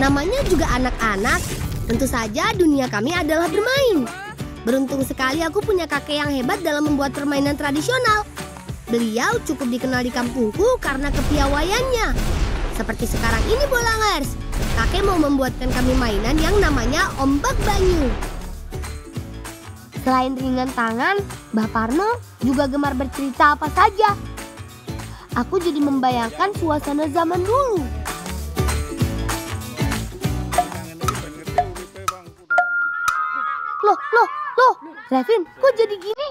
Namanya juga anak-anak, tentu saja dunia kami adalah bermain. Beruntung sekali aku punya kakek yang hebat dalam membuat permainan tradisional. Beliau cukup dikenal di kampungku karena kepiawaiannya. Seperti sekarang ini Bolangers, kakek mau membuatkan kami mainan yang namanya ombak banyu. Selain ringan tangan, Mbah Parno juga gemar bercerita apa saja. Aku jadi membayangkan suasana zaman dulu. Loh, Revin, kok jadi gini?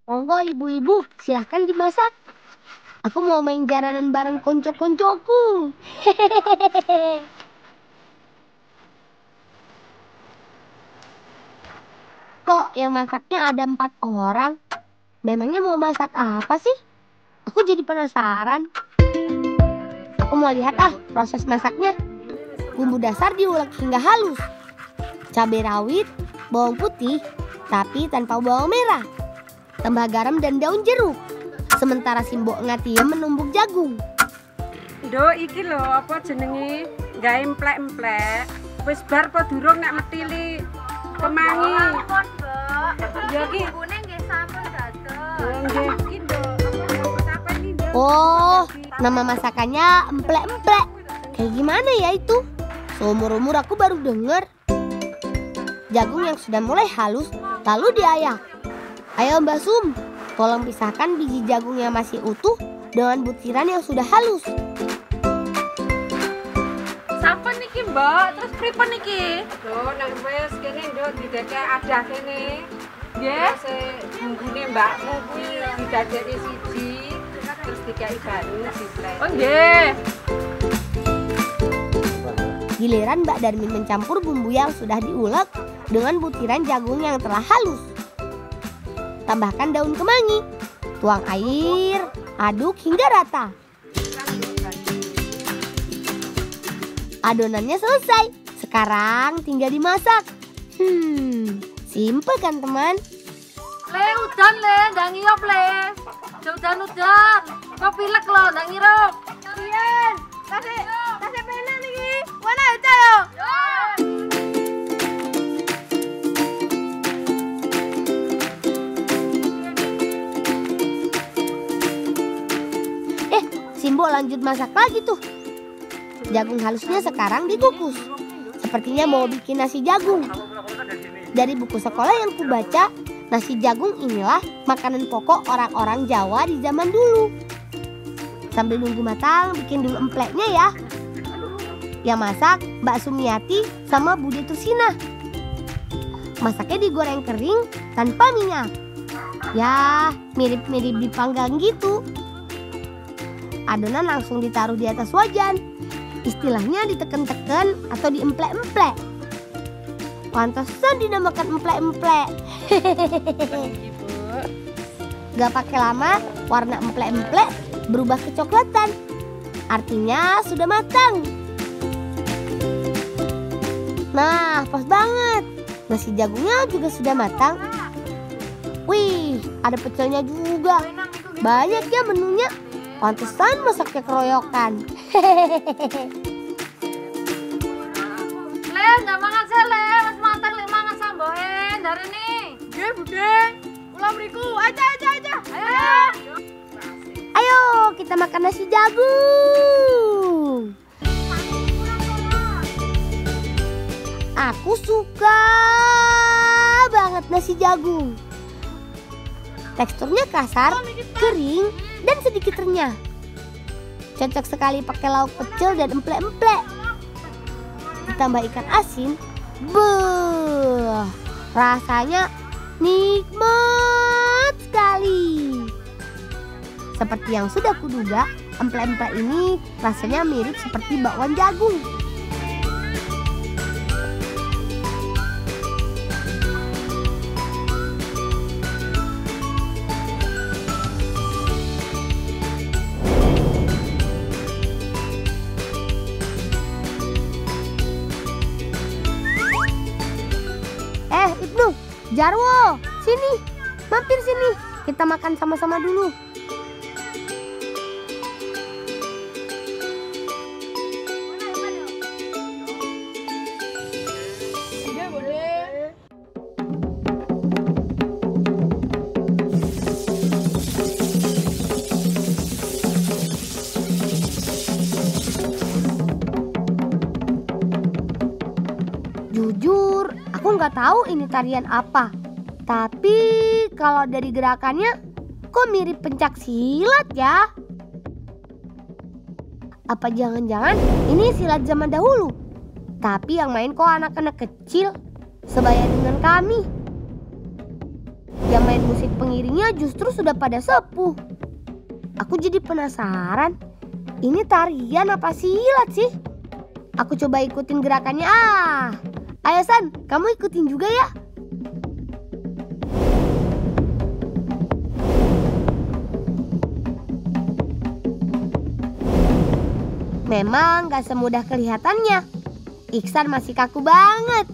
Monggo ibu-ibu, silahkan dimasak. Aku mau main jaranan bareng konco-koncoku. Hehehe. Kok yang masaknya ada 4 orang? Memangnya mau masak apa sih? Aku jadi penasaran. Aku mau lihat proses masaknya. Bumbu dasar diulek hingga halus. Cabai rawit, bawang putih, tapi tanpa bawang merah. Tambah garam dan daun jeruk. Sementara Simbo ngatiem menumbuk jagung. Nduk iki lho apa jenenge? Gawe emplek-emplek. Wis bar apa durung nek metili kemangi. Ampun, Mbak. Ya iki Bune nggih sampun dados. nggih iki nduk. Apa ini nduk? Oh, nama masakannya emplek-emplek. Kayak gimana ya itu? Seumur-umur aku baru denger. Jagung yang sudah mulai halus, lalu diayak. Ayo Mbak Sum, tolong pisahkan biji jagung yang masih utuh dengan butiran yang sudah halus. Sampun niki, Mbak. Terus pripun niki? Nduk nek wis kene nduk didadek adah kene. Nggih. Terus bunggune mbakmu kuwi didadeki siji, terus dikai banyu diblender. Oh nggih. Giliran Mbak Darmin mencampur bumbu yang sudah diulek dengan butiran jagung yang telah halus. Tambahkan daun kemangi, tuang air, aduk hingga rata. Adonannya selesai. Sekarang tinggal dimasak. Simpel kan teman? Le udan le, ndang ngiyop le. Udan-udan. Kok pilek lho, ndang ngirup. Pian? Kasih pena niki. Mana aja yo? Simbo lanjut masak lagi tuh. Jagung halusnya sekarang dikukus. Sepertinya mau bikin nasi jagung. Dari buku sekolah yang kubaca, nasi jagung inilah makanan pokok orang-orang Jawa di zaman dulu. Sambil nunggu matang, bikin dulu empleknya ya. Yang masak Mbak Sumiati sama Bude Tursina. Masaknya digoreng kering tanpa minyak. Ya, mirip-mirip dipanggang gitu. Adonan langsung ditaruh di atas wajan. Istilahnya diteken-teken atau diemplek-emplek. Pantesan dinamakan emplek-emplek. Gak pakai lama, warna emplek-emplek berubah kecoklatan. Artinya sudah matang. Nah, pas banget. Nasi jagungnya juga sudah matang. Wih, ada pecelnya juga. Banyak ya menunya. Pantesan masaknya keroyokan. Le, ndak mangan se le, wis mateng lek mangan samboke ndare ni. Nggih, Bude. Kula mriku, aja. Ayo. Ayo kita makan nasi jagung. Aku suka banget nasi jagung. Teksturnya kasar, kering, dan sedikit renyah. Cocok sekali pakai lauk pecel dan emplek-emplek. Ditambah ikan asin, beuh, rasanya nikmat sekali. Seperti yang sudah kuduga, emplek-emplek ini rasanya mirip seperti bakwan jagung. Jarwo, sini, mampir sini. Kita makan sama-sama dulu. Jujur, aku nggak tahu ini tarian apa. Tapi kalau dari gerakannya, kok mirip pencak silat ya? Apa jangan-jangan ini silat zaman dahulu? Tapi yang main kok anak-anak kecil, sebaya dengan kami. Yang main musik pengiringnya justru sudah pada sepuh. Aku jadi penasaran, ini tarian apa silat sih? Aku coba ikutin gerakannya. Ayo San, kamu ikutin juga ya. Memang gak semudah kelihatannya. Iksan masih kaku banget.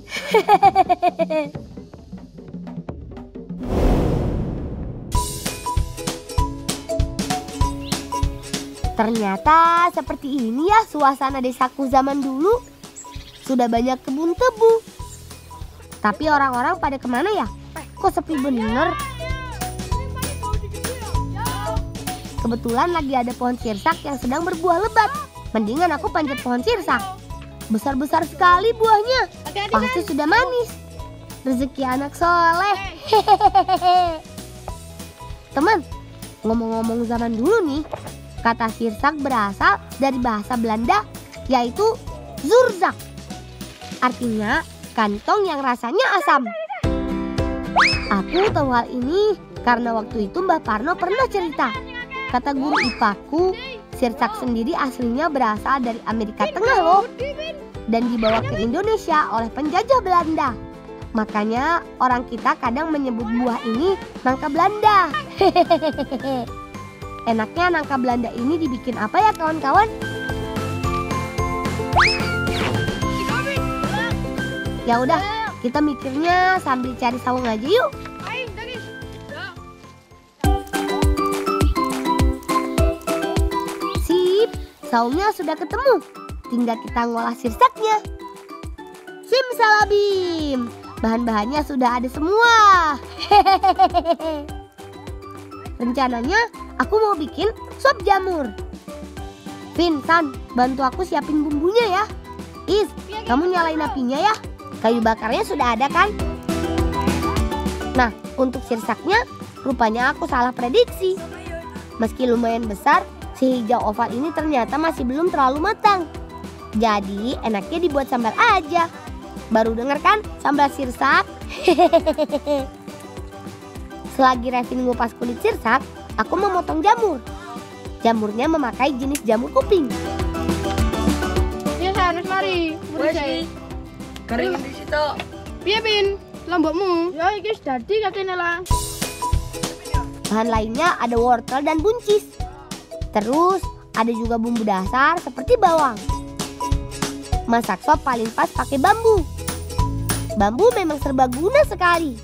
Ternyata seperti ini ya suasana desaku zaman dulu. Sudah banyak kebun tebu. Tapi orang-orang pada kemana ya? Kok sepi bener? Kebetulan lagi ada pohon sirsak yang sedang berbuah lebat. Mendingan aku panjat pohon sirsak. Besar-besar sekali buahnya. Pasti sudah manis. Rezeki anak soleh. Teman, ngomong-ngomong zaman dulu nih, kata sirsak berasal dari bahasa Belanda, yaitu zurzak. Artinya kantong yang rasanya asam. Aku tahu hal ini karena waktu itu Mbah Parno pernah cerita. Kata guru IPAku, sirsak sendiri aslinya berasal dari Amerika Tengah loh. Dan dibawa ke Indonesia oleh penjajah Belanda. Makanya orang kita kadang menyebut buah ini nangka Belanda. Enaknya nangka Belanda ini dibikin apa ya kawan-kawan? Ya udah, kita mikirnya sambil cari saung aja yuk. Sip, saungnya sudah ketemu. Tinggal kita ngolah sirsaknya. Simsalabim, bahan-bahannya sudah ada semua. Rencananya aku mau bikin sop jamur. Vin, San, bantu aku siapin bumbunya ya. Is, kamu nyalain apinya ya. Kayu bakarnya sudah ada kan? Nah, untuk sirsaknya rupanya aku salah prediksi. Meski lumayan besar, si hijau oval ini ternyata masih belum terlalu matang. Jadi enaknya dibuat sambal aja. Baru denger kan sambal sirsak? Selagi Revin ngupas kulit sirsak, aku memotong jamur. Jamurnya memakai jenis jamur kuping. Ya harus mari. Kering di situ. Piye Pin? Lombokmu? Ya iki wis dadi katene lah. Bahan lainnya ada wortel dan buncis. Terus ada juga bumbu dasar seperti bawang. Masak sop paling pas pakai bambu. Bambu memang serbaguna sekali.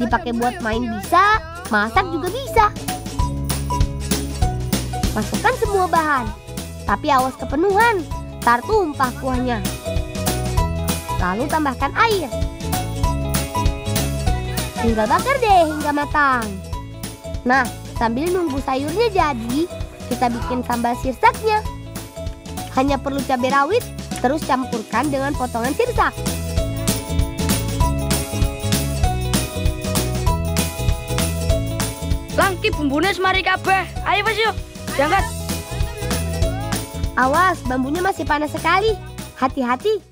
Dipakai buat main bisa, masak juga bisa. Masukkan semua bahan, tapi awas kepenuhan, tar tumpah kuahnya. Lalu tambahkan air. Tinggal bakar deh hingga matang. Nah, sambil nunggu sayurnya jadi, kita bikin sambal sirsaknya. Hanya perlu cabai rawit, terus campurkan dengan potongan sirsak. Langki bumbune semari kabeh. Ayo wis yuk, diangkat. Awas, bambunya masih panas sekali. Hati-hati.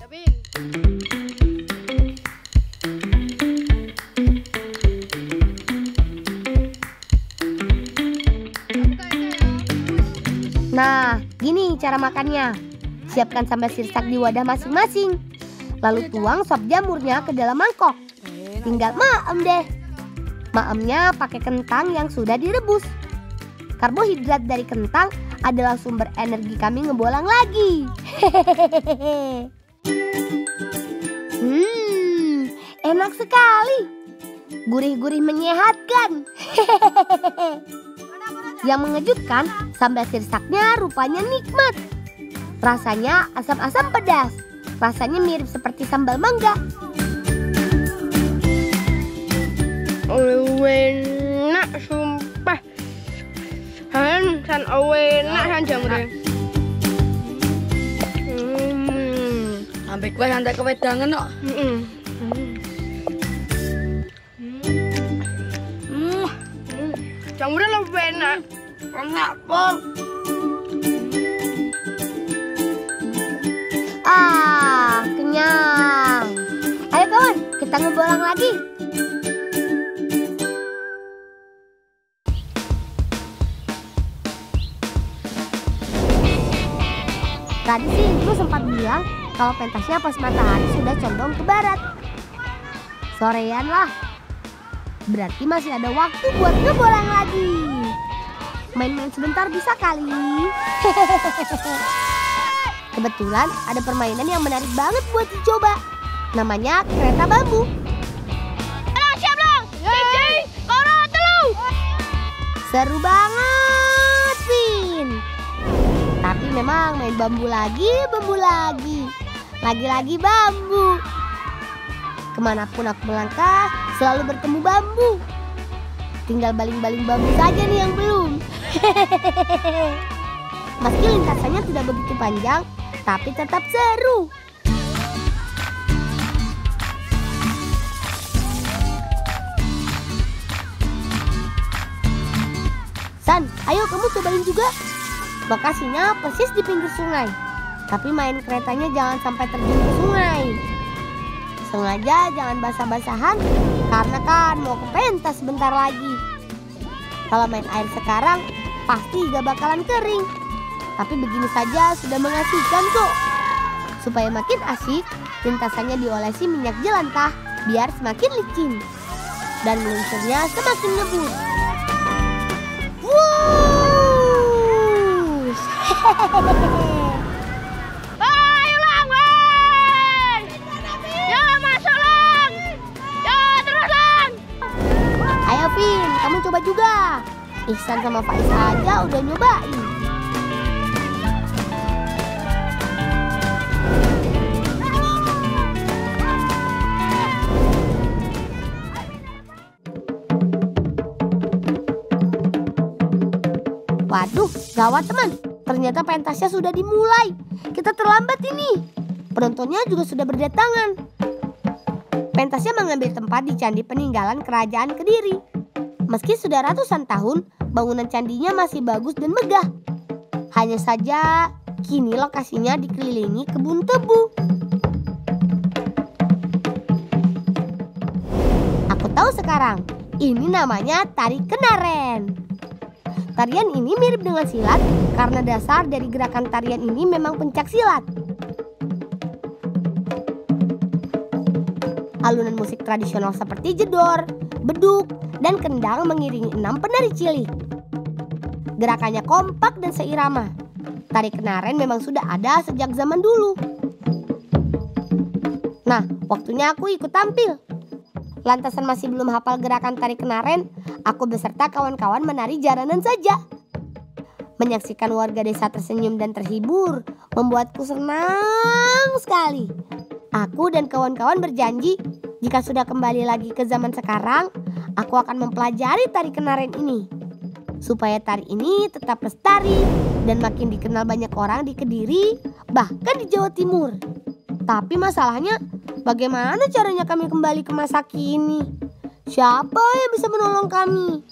Nah, gini cara makannya. Siapkan sambal sirsak di wadah masing-masing. Lalu tuang sop jamurnya ke dalam mangkok. Tinggal maem deh. Maemnya pakai kentang yang sudah direbus. Karbohidrat dari kentang adalah sumber energi kami ngebolang lagi. Enak sekali. Gurih-gurih menyehatkan. Yang mengejutkan, sambal sirsaknya rupanya nikmat. Rasanya asam-asam pedas. Rasanya mirip seperti sambal mangga. Enak sumpah. San enak san jamure. Sampai gue santai kewedangan kok. Jamure lebih enak. Enak pol. Kenyang. Ayo kawan, kita ngebolang lagi. Tadi sih Ibu sempat bilang kalau pentasnya pas matahari sudah condong ke barat. Sorean lah. Berarti masih ada waktu buat ngebolang lagi. Main-main sebentar bisa kali. Kebetulan ada permainan yang menarik banget buat dicoba. Namanya kereta bambu. Ayo siap lang. Jadi, koro telu. Seru banget, Vin. Tapi memang main bambu lagi. Lagi-lagi bambu. Kemanapun aku melangkah, selalu bertemu bambu. Tinggal baling-baling bambu saja nih yang belum. Meski lintasannya tidak begitu panjang, tapi tetap seru. San, ayo kamu cobain juga. Lokasinya persis di pinggir sungai. Tapi main keretanya jangan sampai terjun ke sungai. Sengaja jangan basah-basahan, karena kan mau ke pentas sebentar lagi. Kalau main air sekarang, pasti gak bakalan kering. Tapi begini saja sudah mengasihkan kok. Supaya makin asik, lintasannya diolesi minyak jelantah biar semakin licin. Dan meluncurnya semakin ngebut. Wush! Ayo lang, weh. Ya masuk lang. Ya terus lang. Ayo Vin, kamu coba juga. Ihsan sama Faiz aja udah nyobain. Waduh, gawat teman. Ternyata pentasnya sudah dimulai. Kita terlambat ini. Penontonnya juga sudah berdatangan. Pentasnya mengambil tempat di candi peninggalan kerajaan Kediri. Meski sudah ratusan tahun, bangunan candinya masih bagus dan megah. Hanya saja, kini lokasinya dikelilingi kebun tebu. Aku tahu sekarang, ini namanya tari kenaren. Tarian ini mirip dengan silat karena dasar dari gerakan tarian ini memang pencak silat. Alunan musik tradisional seperti jedor, beduk, dan kendang mengiringi 6 penari cilik. Gerakannya kompak dan seirama. Tari kenaren memang sudah ada sejak zaman dulu. Nah, waktunya aku ikut tampil. Lantasan masih belum hafal gerakan tari kenaren, aku beserta kawan-kawan menari jaranan saja. Menyaksikan warga desa tersenyum dan terhibur membuatku senang sekali. Aku dan kawan-kawan berjanji, jika sudah kembali lagi ke zaman sekarang, aku akan mempelajari tari kenaren ini. Supaya tari ini tetap lestari dan makin dikenal banyak orang di Kediri, bahkan di Jawa Timur. Tapi masalahnya, bagaimana caranya kami kembali ke masa kini? Siapa yang bisa menolong kami?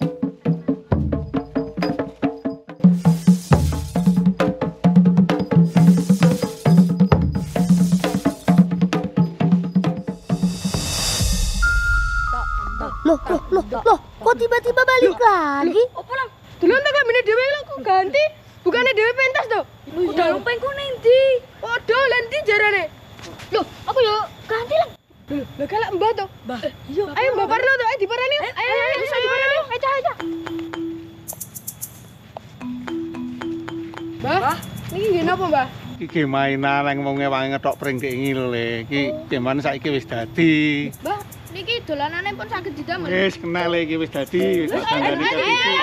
Loh, kok tiba-tiba balik lagi? Apa lang? Dulu tak kami dewe lah kok ganti. Bukannya dewe pentas tuh. Udah lupa ku nanti. Waduh, nanti jarane. Loh, apa ya? Ganti lang. Lah kalak Mbah to. Mbah. Ayo Mbah Parno to, ayo diparani. Ayo diparani. Aja. Mbah, niki nggih napa, Mbah? Iki mainan yang mau ngewangi ngetok pring kayak gini lho le. Iki gimana saiki wis dadi. Mbah, Niki dolanane pun saged didamel. Wis kenal iki wis dadi, wis tak kandhani televisi.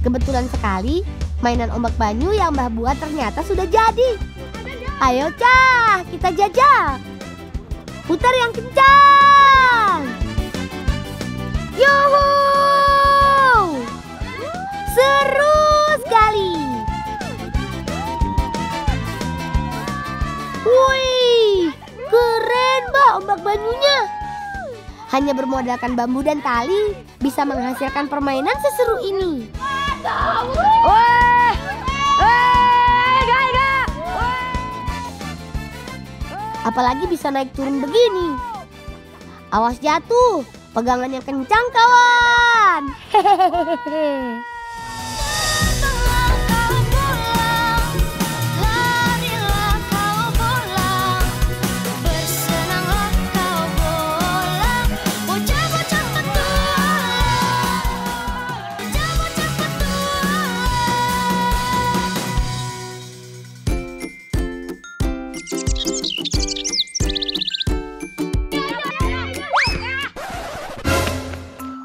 Kebetulan sekali, mainan ombak banyu yang Mbah buat ternyata sudah jadi. Ayo Cah, kita jajal. Putar yang kencang. Yuhu! Seru sekali. Wih, keren Mbak ombak banyunya. Hanya bermodalkan bambu dan tali bisa menghasilkan permainan seseru ini. Apalagi bisa naik turun begini. Awas jatuh, pegangan yang kencang kawan. Hehehe.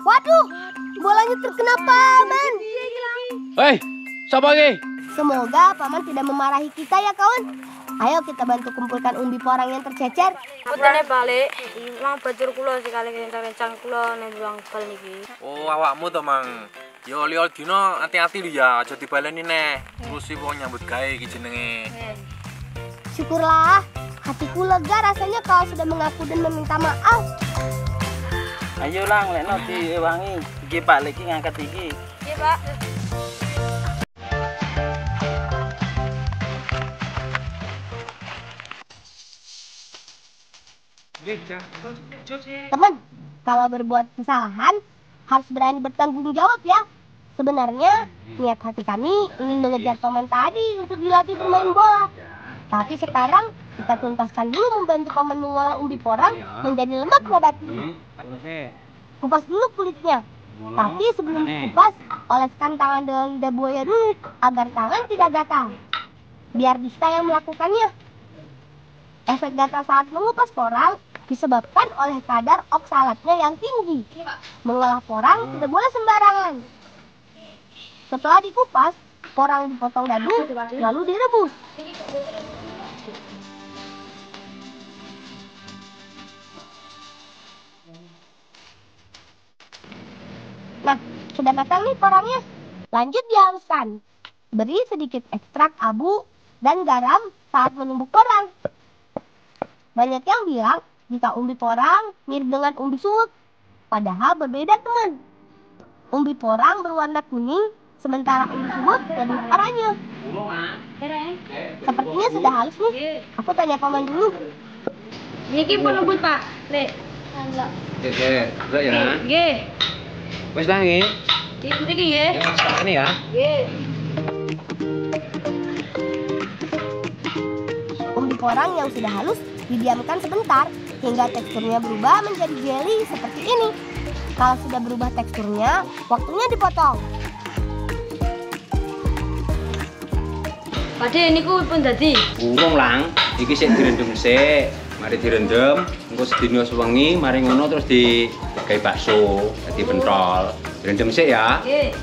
Waduh, bolanya terkena Paman. Hei, siapa ini? Semoga Paman tidak memarahi kita ya kawan. Ayo kita bantu kumpulkan umbi porang yang tercecer. Putene balik, mang bajur kula sekali kencang-kencang kula ning ruang bal niki. Oh, awakmu to, Mang. Yo lihat dino hati-hati lho ya, aja dibaleni neh. Terus sih wong nyambut gawe iki jenenge. Syukurlah, hatiku lega rasanya kau sudah mengaku dan meminta maaf. Ayo lang, lekno diwangi. Iki Pak Lek ngangkat iki. Iya, Pak. Teman, kalau berbuat kesalahan harus berani bertanggung jawab ya. Sebenarnya niat hati kami ingin mengejar Paman tadi untuk dilatih bermain bola. Tapi sekarang kita tuntaskan dulu membantu Paman mengolah umbi porang menjadi lemak nabati. Kupas dulu kulitnya. Tapi sebelum dikupas, oleskan tangan dengan lidah buaya dulu agar tangan tidak gatal. Biar bisa yang melakukannya. Efek gatal saat mengupas porang disebabkan oleh kadar oksalatnya yang tinggi. Mengolah porang tidak boleh sembarangan. Setelah dikupas, porang dipotong dadu lalu direbus. Nah, sudah matang nih porangnya. Lanjut dihaluskan. Beri sedikit ekstrak abu dan garam saat menumbuk porang. Banyak yang bilang jika umbi porang mirip dengan umbi suwuk. Padahal berbeda teman. Umbi porang berwarna kuning, sementara umbi suwuk lebih oranye. Sepertinya sudah halus nih. Aku tanya Paman dulu. Niki pun lembut, Pak. Lek. Enggak ya. Nggih. Wes lah nggih. Niki nggih. Ya masak ini ya. Nggih. Umbi porang yang sudah halus didiamkan sebentar hingga teksturnya berubah menjadi jelly seperti ini. Kalau sudah berubah teksturnya, waktunya dipotong. Pakde niku pun dadi. Urung lang, iki sik direndam sik. Mari direndam, engko sedina sewengi, mari ngono terus digawe bakso, dadi pentol. Direndam sik ya. Nggih.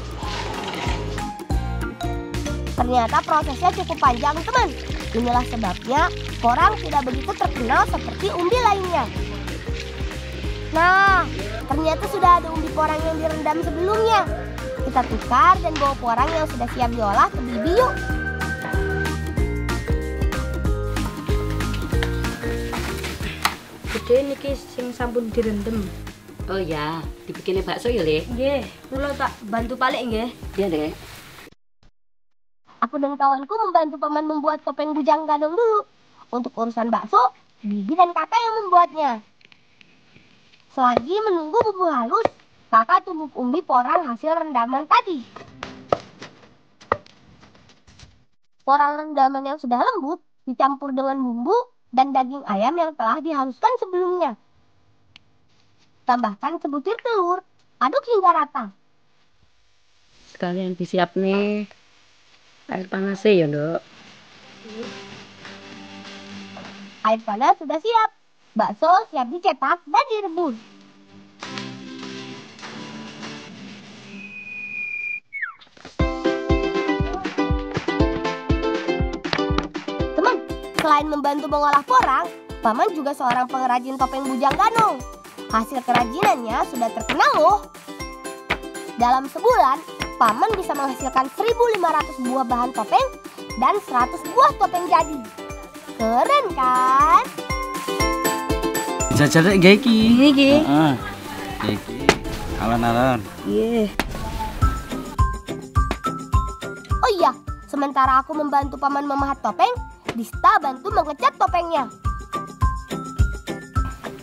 Ternyata prosesnya cukup panjang teman. Inilah sebabnya porang tidak begitu terkenal seperti umbi lainnya. Nah, ternyata sudah ada umbi porang yang direndam sebelumnya. Kita tukar dan bawa porang yang sudah siap diolah ke bibi yuk. Gede niki sing sampun direndam. Oh ya, dibikinnya bakso ya, Le? Nggih, kula tak bantu balik nggih. Iya, Dek. Aku dan kawanku membantu Paman membuat topeng bujang ganong dulu. Untuk urusan bakso, bibi dan kakak yang membuatnya. Selagi menunggu bumbu halus, kakak tumbuk umbi porang hasil rendaman tadi. Porang rendaman yang sudah lembut dicampur dengan bumbu dan daging ayam yang telah dihaluskan sebelumnya. Tambahkan sebutir telur, aduk hingga rata. Sekalian disiap nih air panasnya ya, Nduk. Air panas sudah siap. Bakso siap dicetak dan direbus. Teman, selain membantu mengolah porang, Paman juga seorang pengrajin topeng bujang ganong. Hasil kerajinannya sudah terkenal loh. Dalam sebulan, Paman bisa menghasilkan 1.500 buah bahan topeng dan 100 buah topeng jadi. Keren kan? Jajal rek iki. Iki. Heeh. Iki alon-alon. Iya. Oh iya, sementara aku membantu Paman memahat topeng, Dista bantu mengecat topengnya.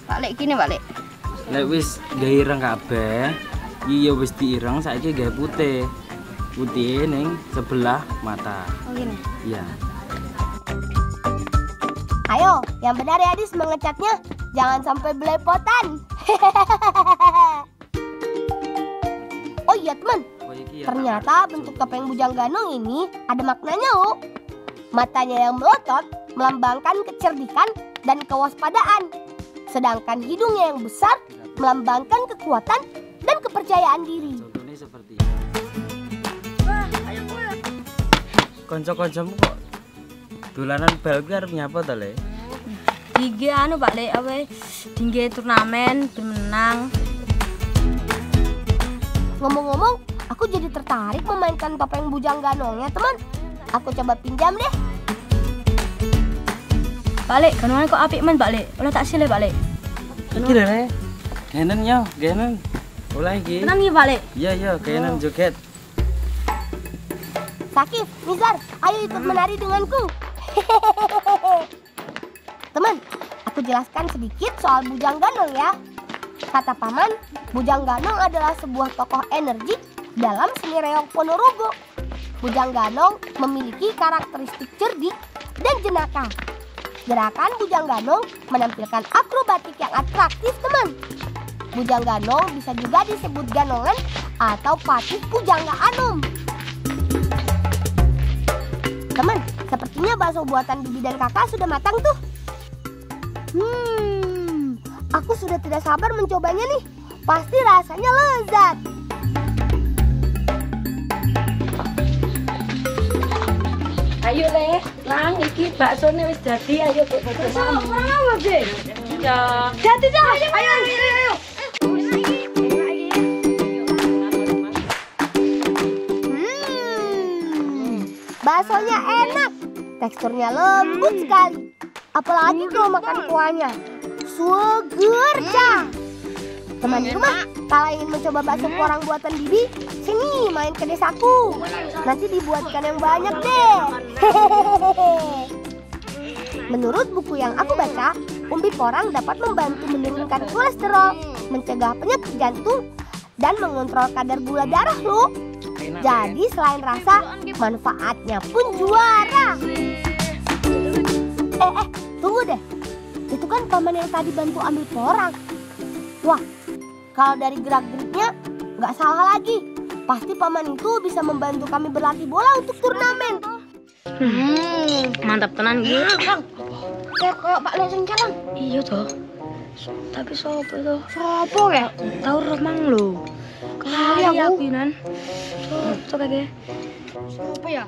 Balik gini balik. Lek wis gawe ireng kabeh, iki ya wis diireng saiki gawe putih. Putih ning sebelah mata. Oh gini. Iya. Ayo, yang benar ya Dis mengecatnya. Jangan sampai belepotan. Oh iya teman, ternyata bentuk topeng bujang ganong ini ada maknanya loh. Matanya yang melotot melambangkan kecerdikan dan kewaspadaan. Sedangkan hidungnya yang besar melambangkan kekuatan dan kepercayaan diri. Contohnya seperti ini. Konco-koncomu kok dolanan bal kuwi arep nyapa to, Le? Dige anu balik apa? Dige turnamen bermenang. Ngomong-ngomong, aku jadi tertarik memainkan topeng bujang ganongnya teman. Aku coba pinjam deh. Balik, ganongan kok apik men balik. Olah tak sile balik. Iki lho, Le. Genen yo, genen. Olah iki. Tenang ya balik. Iya, genen joget. Sakif, Nizar, ayo ikut menari denganku. Teman, aku jelaskan sedikit soal bujang ganong ya. Kata Paman, bujang ganong adalah sebuah tokoh energik dalam seni reog Ponorogo. Bujang ganong memiliki karakteristik cerdik dan jenaka. Gerakan bujang ganong menampilkan akrobatik yang atraktif teman. Bujang ganong bisa juga disebut ganongan atau patih pujangga anom. Teman, sepertinya bakso buatan Bibi dan Kakak sudah matang tuh. Aku sudah tidak sabar mencobanya nih. Pasti rasanya lezat. Ayo Le, lang iki baksone wis dadi, ayo kok bakso mamu. Ora Dek. Ya. Dadi dah. Ayo. Baksonya enak. Teksturnya lembut sekali. Apalagi kalau makan kuahnya. Seger dah. Teman di rumah, kalau ingin mencoba bakso porang buatan Bibi, sini main ke desaku. Nanti dibuatkan yang banyak deh. Menurut buku yang aku baca, umbi porang dapat membantu menurunkan kolesterol, mencegah penyakit jantung, dan mengontrol kadar gula darah loh. Jadi selain rasa, manfaatnya pun juara. Tunggu deh. Itu kan Paman yang tadi bantu ambil porang. Wah, kalau dari gerak-geriknya nggak salah lagi. Pasti Paman itu bisa membantu kami berlatih bola untuk turnamen. Mantap tenan gitu. Kayak Pak Le sing calon. Iya toh. Tapi sopo itu? Sopo ya? Tahu remang lho. Kali aku nan. Coba ge. Sopo ya?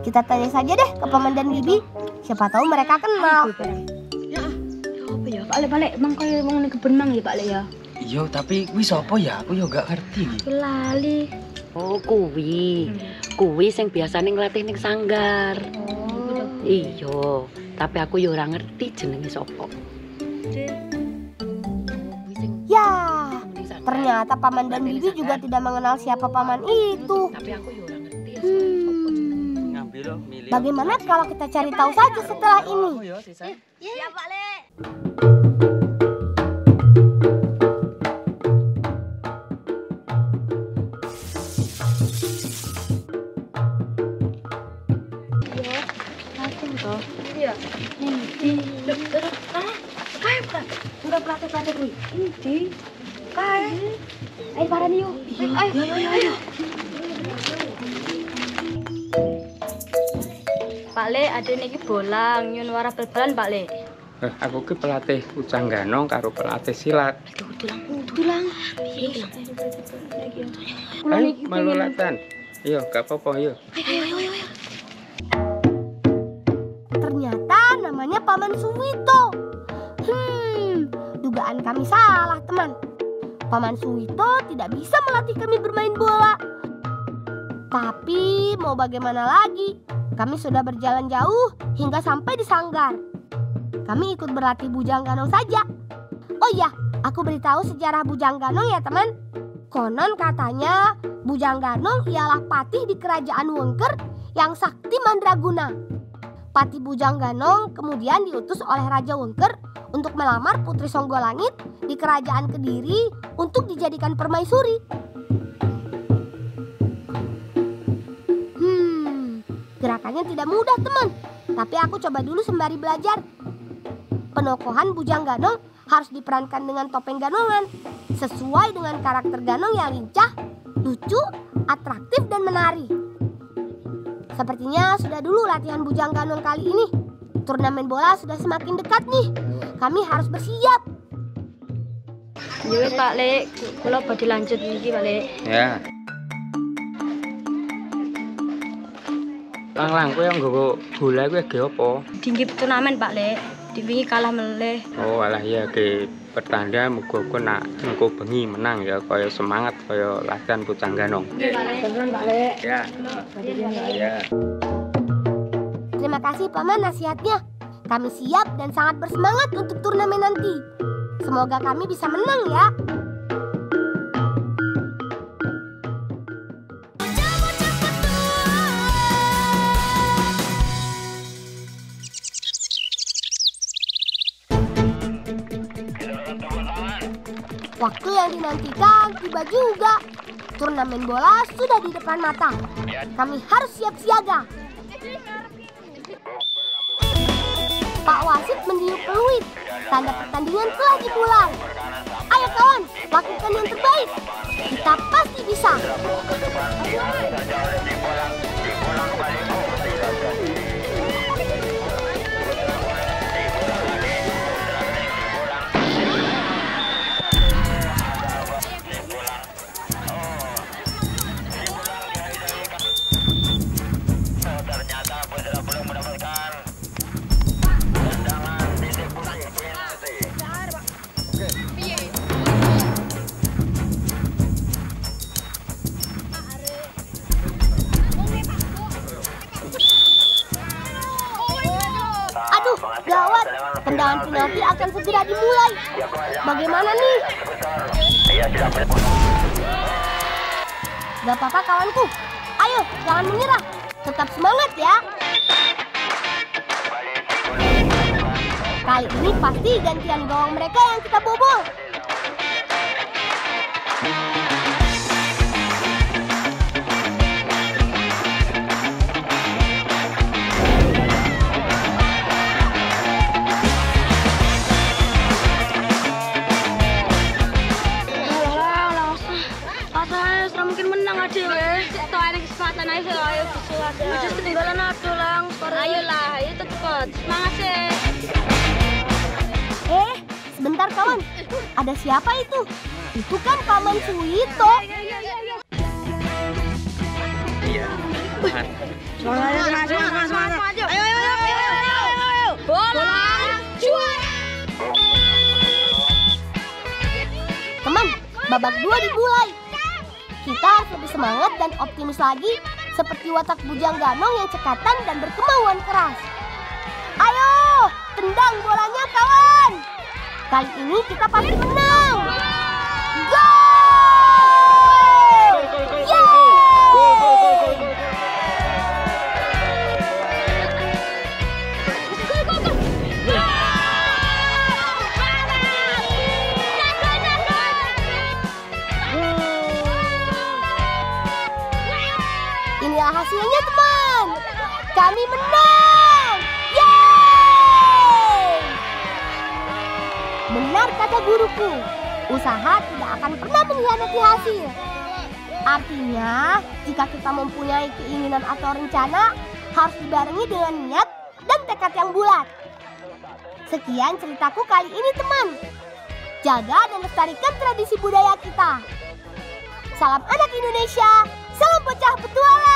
Kita tanya saja deh ke Paman dan Bibi. Siapa tahu mereka kenal. Apa ya? Pak Le balik emang kaya wong ning kebon mang ya Pak Le ya. Iya, tapi kuwi sapa ya? Aku yo gak ngerti iki. Lali. Oh, kuwi. Kuwi sing biasane nglatih ning sanggar. Oh. Iya, tapi aku yo ora ngerti jenenge sapa. Ya, ternyata Paman dan Bibi juga tidak mengenal siapa Paman itu. Tapi aku yo ora ngerti. Ngambil milih. Bagaimana kalau kita cari tahu saja setelah ini? Iya Pak Le. Iya. Enggak praktek kuwi. Ini. Kae. Ayo parani yuk. Ayo. Pak Le, ada niki bolang nyun wara bal-balan Pak Le. Aku ki pelatih Ujang Ganong karo pelatih silat. Tulang. Ayo, malu latihan. Iya, gak apa-apa, yuk. Ayo. Ternyata namanya Paman Suwito. Dugaan kami salah, teman. Paman Suwito tidak bisa melatih kami bermain bola. Tapi mau bagaimana lagi? Kami sudah berjalan jauh hingga sampai di sanggar. Kami ikut berlatih Bujang Ganong saja. Oh iya, aku beritahu sejarah Bujang Ganong ya teman. Konon katanya Bujang Ganong ialah patih di kerajaan Wengker yang sakti mandraguna. Patih Bujang Ganong kemudian diutus oleh Raja Wengker untuk melamar Putri Songgolangit di kerajaan Kediri untuk dijadikan permaisuri. Gerakannya tidak mudah teman, tapi aku coba dulu sembari belajar. Penokohan Bujang Ganong harus diperankan dengan topeng ganongan, sesuai dengan karakter Ganong yang lincah, lucu, atraktif, dan menari. Sepertinya sudah dulu latihan Bujang Ganong kali ini. Turnamen bola sudah semakin dekat nih. Kami harus bersiap. Yowes Pak Lek, kula badhe lanjut niki Pak Lek. Ya. Lang, kowe yang nggawa bola kuwi ge apa? Dinggi turnamen Pak Lek. Diwingi kalah meleh. Oh, alah ya ge pertanda muga-muga nak engko bengi menang ya kaya semangat kaya latihan Bujang Ganong. Beneran Pak Lek. Ya. Ya. Terima kasih Paman nasihatnya. Kami siap dan sangat bersemangat untuk turnamen nanti. Semoga kami bisa menang ya. Waktu yang dinantikan tiba juga. Turnamen bola sudah di depan mata. Kami harus siap siaga. Pak wasit meniup peluit. Tanda pertandingan telah dimulai. Ayo kawan, lakukan yang terbaik. Kita pasti bisa. Gawat, tendangan penalti akan segera dimulai. Bagaimana nih? Gak apa-apa kawanku. Ayo, jangan menyerah. Tetap semangat ya. Kali ini pasti gantian gawang mereka yang kita bobol. Ayolah, ayo cepat. Semangat sih. Sebentar kawan. Ada siapa itu? Itu kan Paman Suwito. Iya. Semangat. Ayo. Bola juara. Teman, babak 2 dimulai. Kita harus lebih semangat dan optimis lagi. Seperti watak Bujang Ganong yang cekatan dan berkemauan keras. Ayo, tendang bolanya kawan. Kali ini kita pasti menang. Gol! Yeay! Inilah hasilnya teman. Kami menang. Yeay! Benar kata guruku, usaha tidak akan pernah mengkhianati hasil. Artinya, jika kita mempunyai keinginan atau rencana, harus dibarengi dengan niat dan tekad yang bulat. Sekian ceritaku kali ini teman. Jaga dan lestarikan tradisi budaya kita. Salam anak Indonesia, salam bocah petualang.